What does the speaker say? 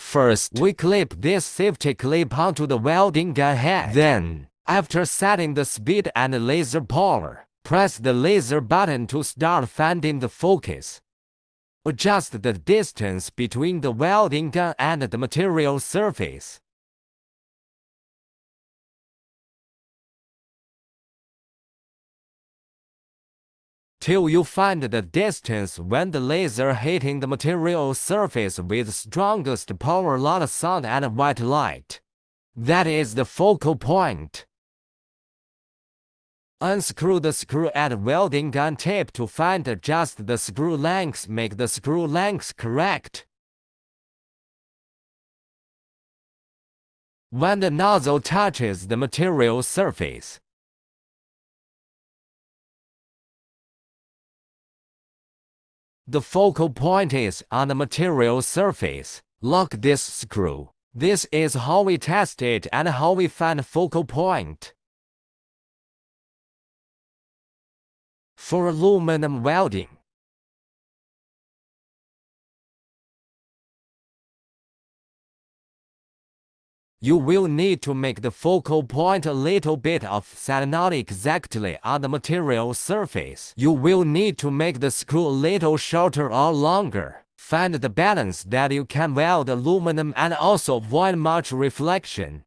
First, we clip this safety clip onto the welding gun head. Then, after setting the speed and laser power, press the laser button to start finding the focus. Adjust the distance between the welding gun and the material surface. Till you find the distance when the laser hitting the material surface with strongest power, loud sound and white light. That is the focal point. Unscrew the screw and welding gun tip to find adjust the screw lengths. Make the screw lengths correct. When the nozzle touches the material surface, the focal point is on the material surface. Lock this screw. This is how we test it and how we find focal point. For aluminum welding, you will need to make the focal point a little bit offset, not exactly on the material surface. You will need to make the screw a little shorter or longer. Find the balance that you can weld aluminum and also avoid much reflection.